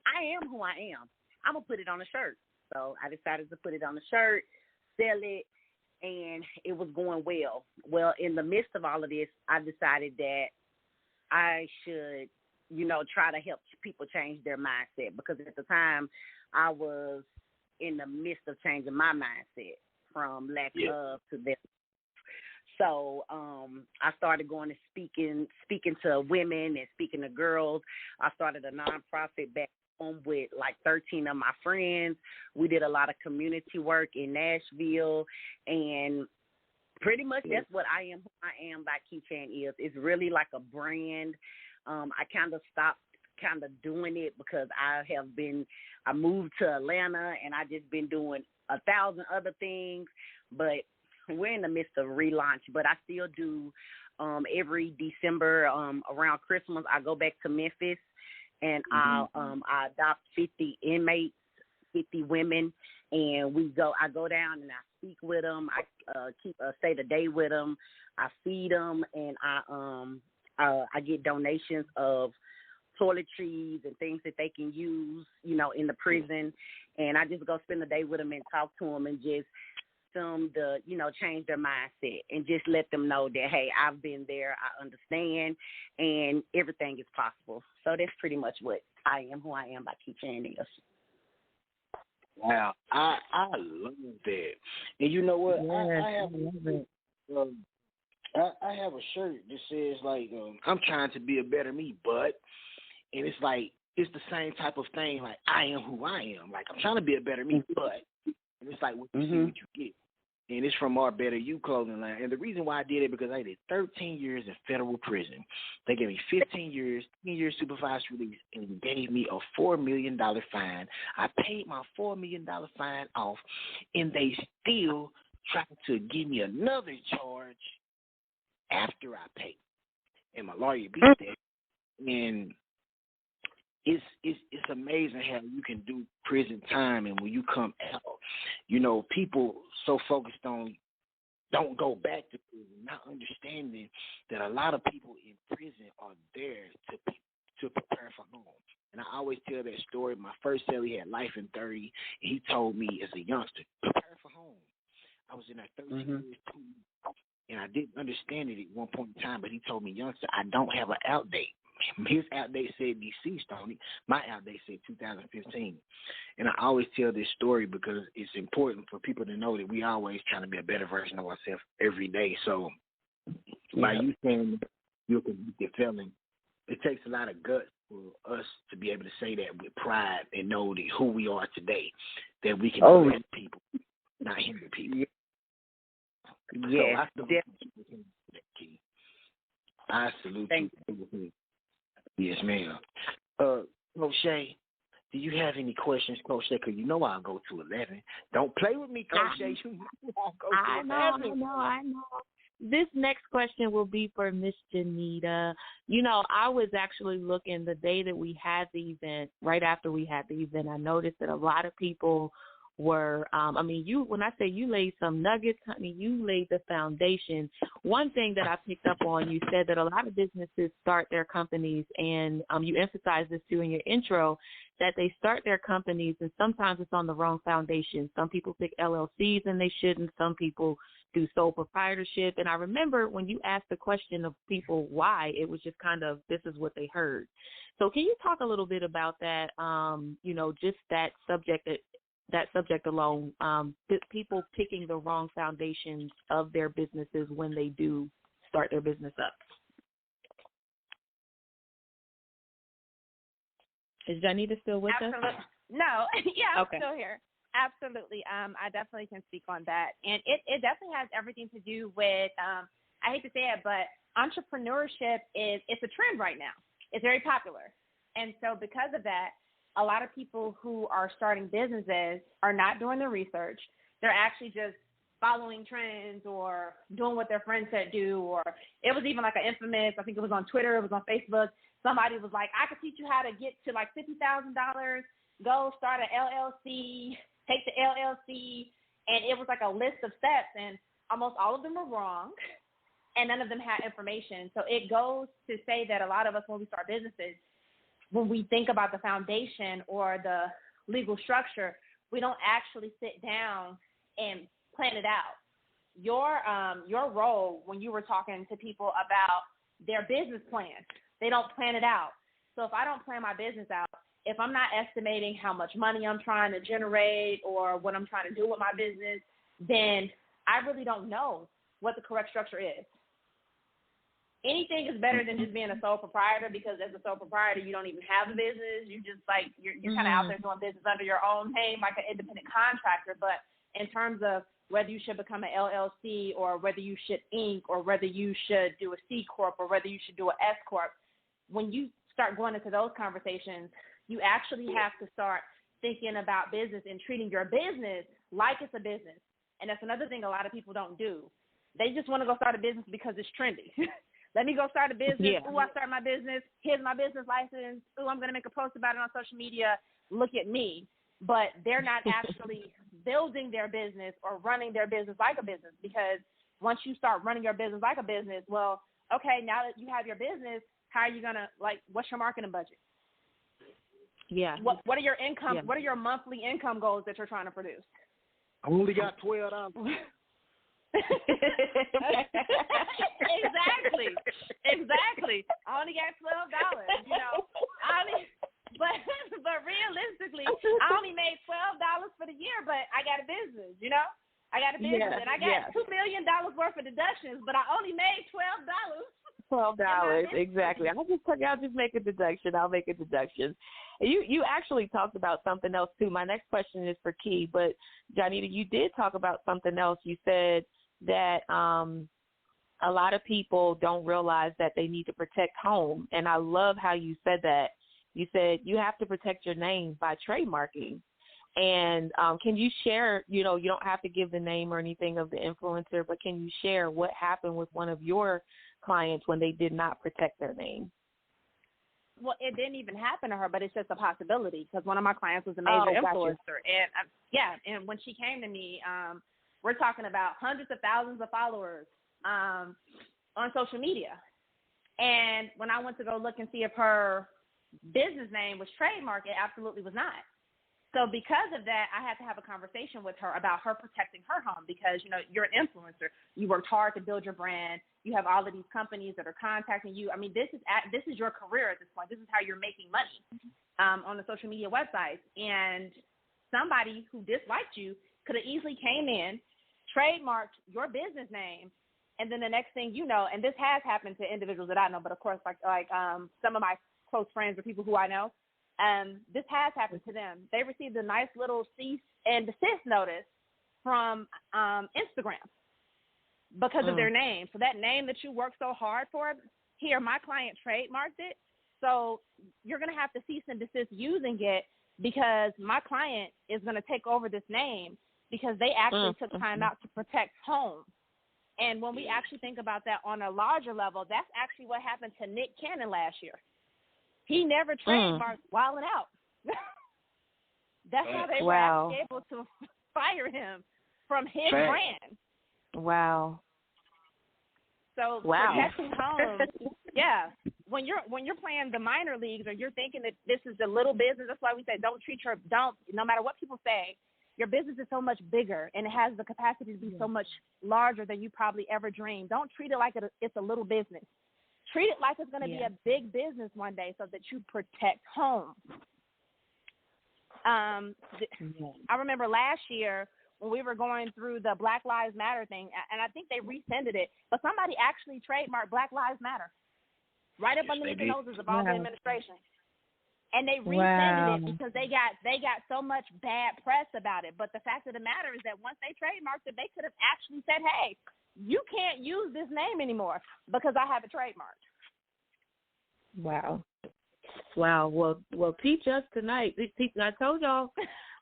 I am who I am. I'm going to put it on a shirt. So I decided to put it on a shirt, sell it, and it was going well. Well, in the midst of all of this, I decided that I should, try to help people change their mindset, because at the time I was in the midst of changing my mindset from lack of to this. So I started going to speaking to women and speaking to girls. I started a nonprofit back home with like 13 of my friends. We did a lot of community work in Nashville, and pretty much that's what I Am Who I Am by Key-Chan is. It's really like a brand. I kind of stopped doing it because I moved to Atlanta and I just been doing 1,000 other things, but we're in the midst of relaunch. But I still do every December around Christmas. I go back to Memphis and I adopt 50 inmates, 50 women, and I go down and I speak with them. I stay the day with them. I feed them, and I get donations of toiletries and things that they can use, in the prison. And I just go spend the day with them and talk to them and just them to, change their mindset and just let them know that, hey, I've been there, I understand, and everything is possible. So that's pretty much what I Am Who I Am by Key-Chan is. Wow, I love that. And you know what? I have a shirt that says like I'm trying to be a better me, but, and it's like it's the same type of thing. Like I am who I am. Like I'm trying to be a better me, but, and it's like what you see, what you get. And it's from our Better You clothing line. And the reason why I did it, because I did 13 years in federal prison. They gave me 15 years, 10 years supervised release, and gave me a $4 million fine. I paid my $4 million fine off, and they still tried to give me another charge after I paid. And my lawyer beat that. And it's amazing how you can do prison time, and when you come out, people so focused on don't go back to prison, not understanding that a lot of people in prison are there to prepare for home. And I always tell that story. My first cell, he had life in 30, and he told me as a youngster, prepare for home. I was in that 13 years too, and I didn't understand it at one point in time, but he told me, youngster, I don't have an out date. His out date said deceased on it. My out date said 2015. And I always tell this story because it's important for people to know that we always trying to be a better version of ourselves every day. So by you saying you're a convicted felon, it takes a lot of guts for us to be able to say that with pride and know that who we are today, that we can bless people, not hinder people. Yeah, I salute you. Yes, ma'am. Coach Shay, do you have any questions, Coach Shay? Because you know I'll go to 11. Don't play with me, Coach Shay. I know. This next question will be for Miss Janita. You know, I was actually looking the day that we had the event, right after we had the event, I noticed that a lot of people were, when I say you laid some nuggets, honey, you laid the foundation. One thing that I picked up on, you said that a lot of businesses start their companies, and you emphasized this too in your intro, that they start their companies, and sometimes it's on the wrong foundation. Some people pick LLCs and they shouldn't. Some people do sole proprietorship. And I remember when you asked the question of people why, it was just kind of, this is what they heard. So can you talk a little bit about that, just that subject alone, people picking the wrong foundations of their businesses when they do start their business up? Is Janita still with us? No, yeah, okay. I'm still here. Absolutely. I definitely can speak on that. And it definitely has everything to do with, I hate to say it, but entrepreneurship it's a trend right now. It's very popular. And so because of that, a lot of people who are starting businesses are not doing the research. They're actually just following trends or doing what their friends said do. Or it was even like an infamous, I think it was on Twitter, it was on Facebook. Somebody was like, I could teach you how to get to like $50,000, go start an LLC, take the LLC. And it was like a list of steps, and almost all of them were wrong, and none of them had information. So it goes to say that a lot of us, when we start businesses, when we think about the foundation or the legal structure, we don't actually sit down and plan it out. Your role when you were talking to people about their business plan, they don't plan it out. So if I don't plan my business out, if I'm not estimating how much money I'm trying to generate or what I'm trying to do with my business, then I really don't know what the correct structure is. Anything is better than just being a sole proprietor, because as a sole proprietor, you don't even have a business. You just you're kind of out there doing business under your own name, like an independent contractor. But in terms of whether you should become an LLC or whether you should Inc. or whether you should do a C Corp or whether you should do an S Corp, when you start going into those conversations, you actually have to start thinking about business and treating your business like it's a business. And that's another thing a lot of people don't do. They just want to go start a business because it's trendy. Let me go start a business. Yeah. Ooh, I started my business. Here's my business license. Ooh, I'm going to make a post about it on social media. Look at me. But they're not actually building their business or running their business like a business, because once you start running your business like a business, well, okay, now that you have your business, how are you going to, what's your marketing budget? Yeah. What are your income? Yeah. What are your monthly income goals that you're trying to produce? I only got $12. Exactly. I only got $12. But realistically, I only made $12 for the year, but I got a business. I got a business, and I got $2 million worth of deductions, but I only made $12. $12, exactly. I'll just make a deduction. I'll make a deduction. You actually talked about something else too. My next question is for Key, but Janita, you did talk about something else. You said that a lot of people don't realize that they need to protect home, and I love how you said that. You said you have to protect your name by trademarking. And can you share, you don't have to give the name or anything of the influencer, but can you share what happened with one of your clients when they did not protect their name? Well, it didn't even happen to her, but it's just a possibility, because one of my clients was a major influencer. And and when she came to me, we're talking about hundreds of thousands of followers on social media. And when I went to go look and see if her business name was trademarked, it absolutely was not. So because of that, I had to have a conversation with her about her protecting her home, because, you're an influencer. You worked hard to build your brand. You have all of these companies that are contacting you. I mean, this is your career at this point. This is how you're making money on the social media websites. And somebody who disliked you could have easily came in, trademarked your business name, And then the next thing you know, and this has happened to individuals that I know, but of course, like some of my close friends or people who I know, this has happened to them. They received a nice little cease and desist notice from Instagram because of their name. So that name that you worked so hard for, here, my client trademarked it. So you're going to have to cease and desist using it because my client is going to take over this name because they actually took time out to protect home. And when we actually think about that on a larger level, that's actually what happened to Nick Cannon last year. He never trademarked Wildin' Out. That's how they were actually able to fire him from his brand. Wow. So protecting home, when you're playing the minor leagues or you're thinking that this is a little business, that's why we say no matter what people say, your business is so much bigger and it has the capacity to be so much larger than you probably ever dreamed. Don't treat it like it's a little business. Treat it like it's going to be a big business one day so that you protect home. I remember last year when we were going through the Black Lives Matter thing, and I think they rescinded it, but somebody actually trademarked Black Lives Matter right up underneath the noses of all the administration. And they rescinded it because they got so much bad press about it. But the fact of the matter is that once they trademarked it, they could have actually said, hey, you can't use this name anymore because I have it trademarked. Wow. Well, teach us tonight. I told y'all,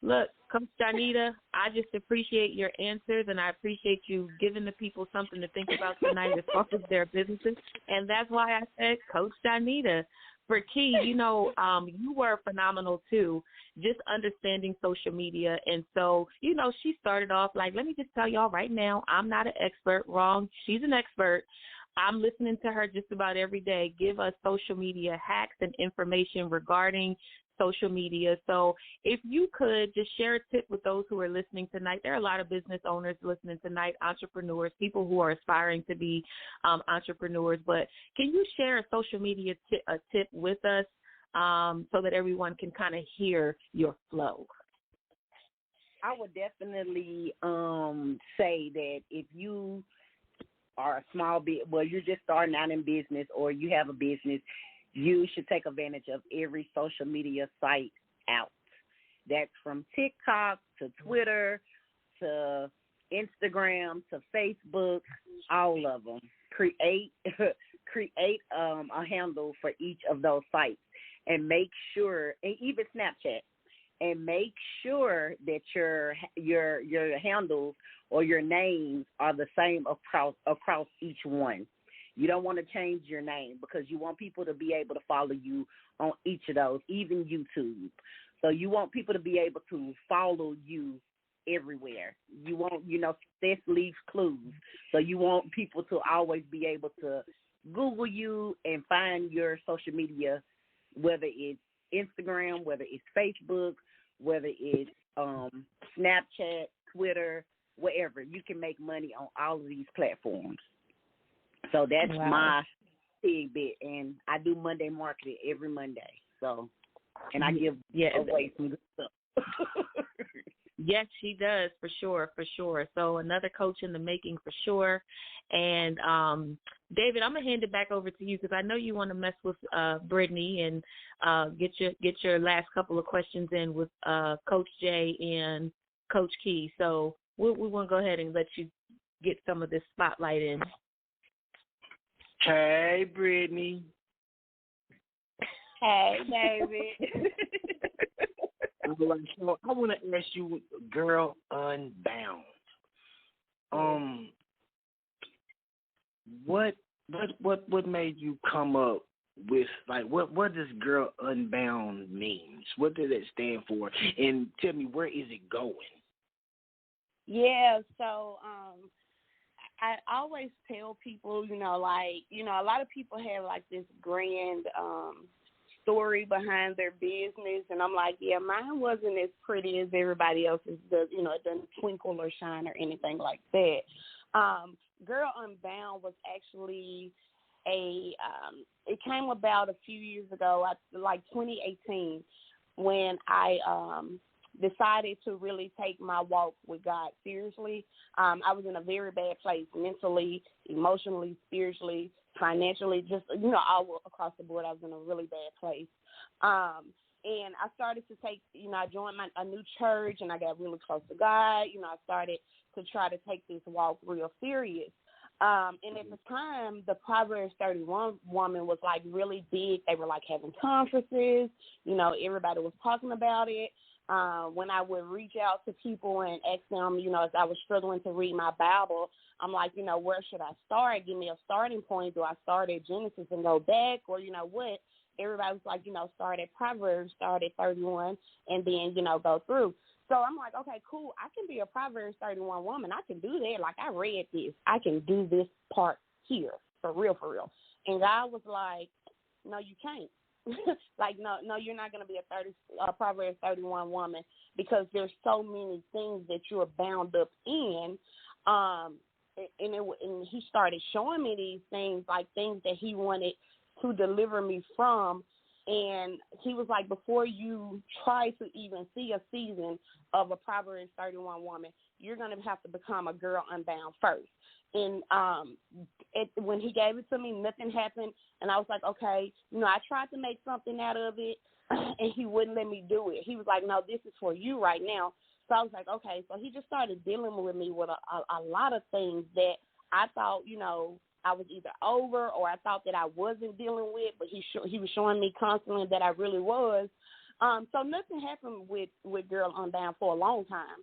look, Coach Janita, I just appreciate your answers, and I appreciate you giving the people something to think about tonight as far as their businesses. And that's why I said Coach Janita. For Key, you were phenomenal too, just understanding social media. And so, she started off like, let me just tell y'all right now, I'm not an expert. Wrong. She's an expert. I'm listening to her just about every day give us social media hacks and information regarding social media. So if you could just share a tip with those who are listening tonight. There are a lot of business owners listening tonight, entrepreneurs, people who are aspiring to be entrepreneurs. But can you share a social media tip with us so that everyone can kind of hear your flow? I would definitely say that if you are a small you're just starting out in business or you have a business, you should take advantage of every social media site out. That's from TikTok to Twitter to Instagram to Facebook, all of them. Create a handle for each of those sites and make sure, and even Snapchat, and make sure that your handles or your names are the same across each one. You don't want to change your name because you want people to be able to follow you on each of those, even YouTube. So you want people to be able to follow you everywhere. You want, success leaves clues. So you want people to always be able to Google you and find your social media, whether it's Instagram, whether it's Facebook, whether it's Snapchat, Twitter, wherever. You can make money on all of these platforms. So that's my big bit, and I do Monday marketing every Monday. So, and I give away some good stuff. Yes, she does, for sure. So another coach in the making for sure. And David, I'm gonna hand it back over to you because I know you want to mess with Brittany and get your last couple of questions in with Coach Jay and Coach Key. So we want to go ahead and let you get some of this spotlight in. Hey, Brittany. Hey, David. So I want to ask you, Girl Unbound. What made you come up with, like, what does Girl Unbound means? What does it stand for? And tell me, where is it going? Yeah, so I always tell people, a lot of people have like this grand story behind their business, and I'm like, yeah, mine wasn't as pretty as everybody else's. It doesn't twinkle or shine or anything like that. Girl Unbound was actually it came about a few years ago, like 2018, when I decided to really take my walk with God seriously. I was in a very bad place mentally, emotionally, spiritually, financially, just, all across the board. I was in a really bad place. And I started to take, I joined a new church, and I got really close to God. I started to try to take this walk real serious. And at the time, the Proverbs 31 woman was, like, really big. They were, like, having conferences. Everybody was talking about it. When I would reach out to people and ask them, as I was struggling to read my Bible, I'm like, where should I start? Give me a starting point. Do I start at Genesis and go back, or, what? Everybody was like, start at Proverbs, start at 31, and then, go through. So I'm like, okay, cool. I can be a Proverbs 31 woman. I can do that. Like, I read this. I can do this part here, for real, for real. And God was like, no, you can't. Like, no, you're not going to be a Proverbs 31 woman, because there's so many things that you're bound up in. And he started showing me these things, like things that he wanted to deliver me from. And he was like, before you try to even see a season of a Proverbs 31 woman, you're going to have to become a girl unbound first. And when he gave it to me, nothing happened. And I was like, okay, I tried to make something out of it, and he wouldn't let me do it. He was like, no, this is for you right now. So I was like, okay. So he just started dealing with me with a lot of things that I thought, I was either over, or I thought that I wasn't dealing with, but he was showing me constantly that I really was. So nothing happened with Girl Unbound for a long time.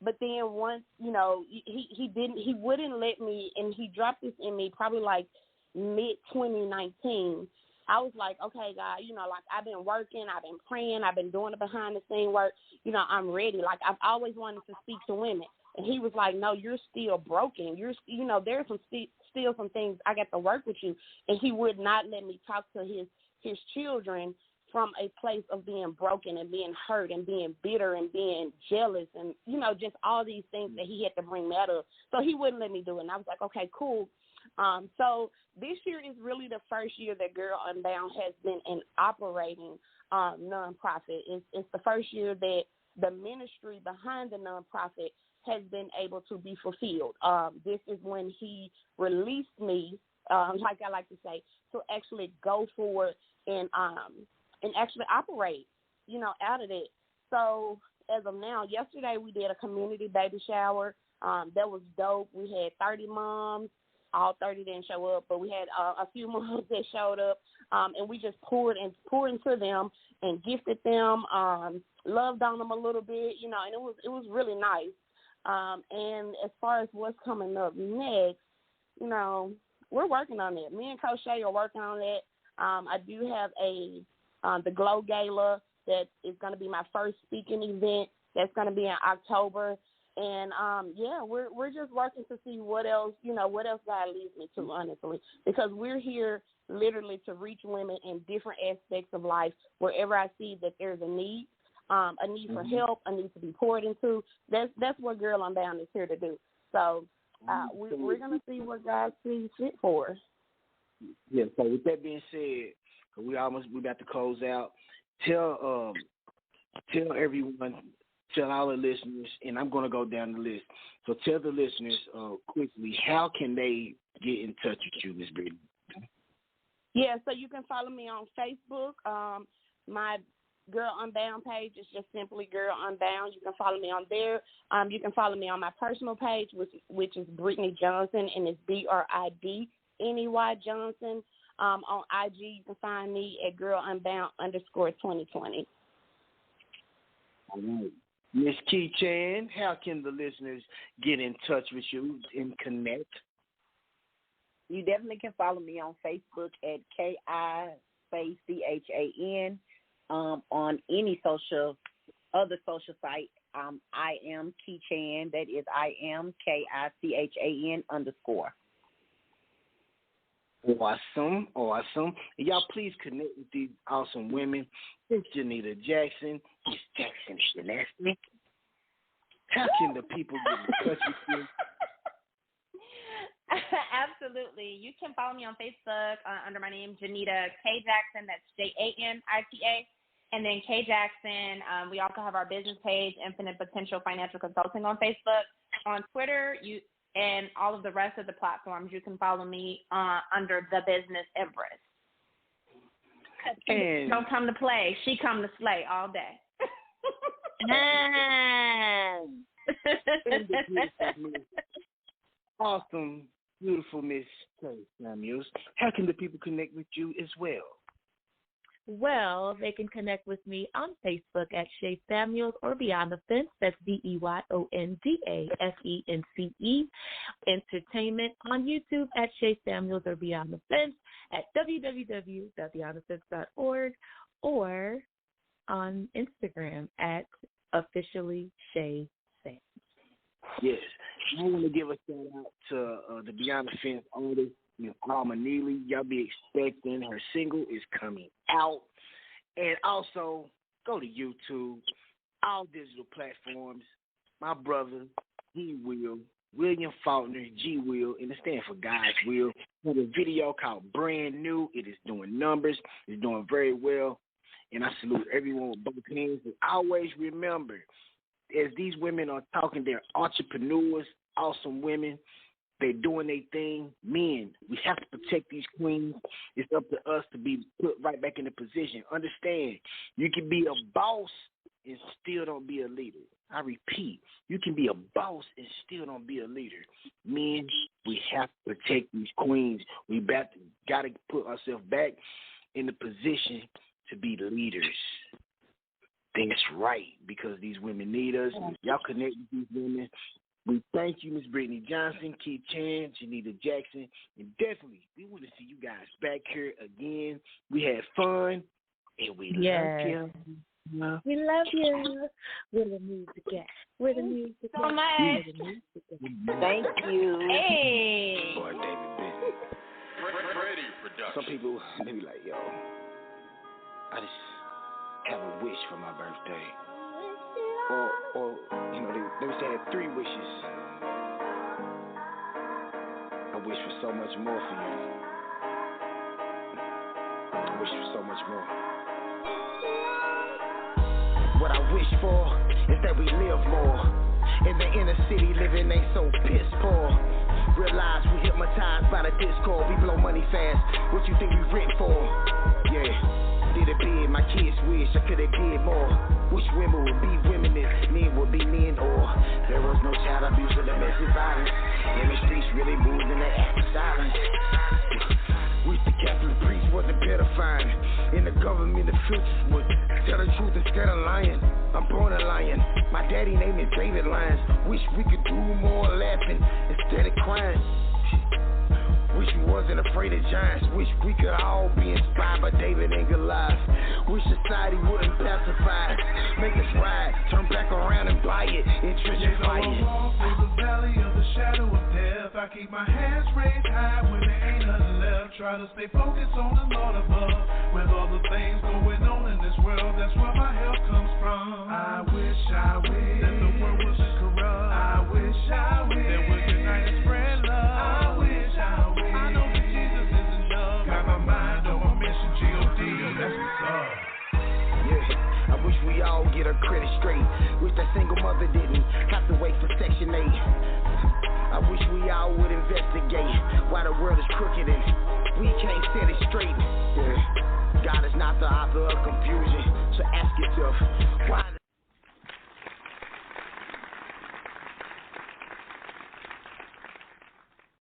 But then once, he wouldn't let me, and he dropped this in me probably like mid-2019. I was like, okay, God, like, I've been working, I've been praying, I've been doing the behind-the-scene work. I'm ready. Like, I've always wanted to speak to women. And he was like, no, you're still broken. There's still some things I got to work with you. And he would not let me talk to his children from a place of being broken and being hurt and being bitter and being jealous and, just all these things that he had to bring that up. So he wouldn't let me do it. And I was like, okay, cool. So this year is really the first year that Girl Unbound has been an operating nonprofit. It's the first year that the ministry behind the nonprofit has been able to be fulfilled. This is when he released me, like I like to say, to actually go forward and actually operate, out of it. So as of now, yesterday we did a community baby shower. That was dope. We had 30 moms. All 30 didn't show up, but we had a few moms that showed up, and we just poured into them and gifted them, loved on them a little bit, and it was really nice. And as far as what's coming up next, we're working on it. Me and Coach Shay are working on it. I do have the Glow Gala that is going to be my first speaking event. That's going to be in October. And, we're just working to see what else God leads me to, honestly, because we're here literally to reach women in different aspects of life. Wherever I see that there's a need for help, a need to be poured into, that's what Girl Unbound is here to do. So we're going to see what God sees fit for us. Yeah, so with that being said, we about to close out. Tell everyone, tell all the listeners, and I'm going to go down the list. So tell the listeners quickly, how can they get in touch with you, Ms. Brittany? Yeah, so you can follow me on Facebook. My Girl Unbound page is just simply Girl Unbound. You can follow me on there. You can follow me on my personal page, which is Brittany Johnson, and it's BRIDNEY Johnson. On IG, you can find me at Girl Unbound _2020. All right. Miss Key Chan, how can the listeners get in touch with you and connect? You definitely can follow me on Facebook at KICHAN. On any other social site, I am Key Chan. That is I am KICHAN _. Awesome. And y'all please connect with these awesome women. It's Janita Jackson. It's Jackson Shanasty. How can the people get in touch with you? Absolutely. You can follow me on Facebook under my name, Janita K. Jackson. That's JANITA. And then Kay Jackson, we also have our business page, Infinite Potential Financial Consulting on Facebook. On Twitter, and all of the rest of the platforms, you can follow me under The Business Empress. And don't come to play. She come to slay all day. Awesome, beautiful Miss Shay Samuels. How can the people connect with you as well? Well, they can connect with me on Facebook at Shay Samuels or Beyond the Fence. That's BeyondAFENCE. Entertainment on YouTube at Shay Samuels or Beyond the Fence at www.beyondthefence.org or on Instagram at officially Shay Samuels. Yes. I want to give a shout out to the Beyond the Fence artist, Miss Alma Neely. Y'all be expecting her single is coming out. And also, go to YouTube, all digital platforms. My brother, G Will, William Faulkner, G Will, and it stands for God's Will. With a video called Brand New. It is doing numbers. It's doing very well. And I salute everyone with both hands. And always remember, as these women are talking, they're entrepreneurs, awesome women. They're doing their thing. Men, we have to protect these queens. It's up to us to be put right back in the position. Understand, you can be a boss and still don't be a leader. I repeat, you can be a boss and still don't be a leader. Men, we have to protect these queens. We got to put ourselves back in the position to be leaders. That's right, because these women need us. Y'all connect with these women. We thank you, Miss Brittany Johnson, Keith Chan, Janita Jackson, and definitely we want to see you guys back here again. We had fun, and we love you. We love you. We're the music guy. We're the music guy. So much. Thank you. Hey. Boy, David Benton. Some people, they be like, yo, I just have a wish for my birthday. Or you know, they would say I had 3 wishes. I wish for so much more for you. I wish for so much more. What I wish for is that we live more. In the inner city, living ain't so piss poor. Realize we hypnotized by the discord. We blow money fast. What you think we rent for? Yeah. Did it big, my kids wish I could've did more. Wish women would be women and men would be men, or there was no child abuse or domestic violence. And the streets really moved in the act of silence. Wish the Catholic priest wasn't pedifying. In the government officials would tell the truth instead of lying. I'm born a lion. My daddy named me David Lyons. Wish we could do more laughing instead of crying. Wish we wasn't afraid of giants. Wish we could all be inspired by David and Goliath. Wish society wouldn't pacify. Make us ride, turn back around and buy it, gentrify it. I walk through the valley of the shadow of death. I keep my hands raised high when there ain't nothing left. Try to stay focused on the Lord above. With all the things going on in this world, that's where my help comes from. I wish that the world wasn't corrupt. I wish that we're united and spread love. I wish I know that Jesus is enough. Got my mind on my mission, G.O.D. That's what's up. Yeah, I wish we all get our credit straight. Wish that single mother didn't have to wait for Section 8. I wish we all would investigate why the world is crooked and we can't set it straight. Yeah. God is not the author of confusion, so ask yourself, why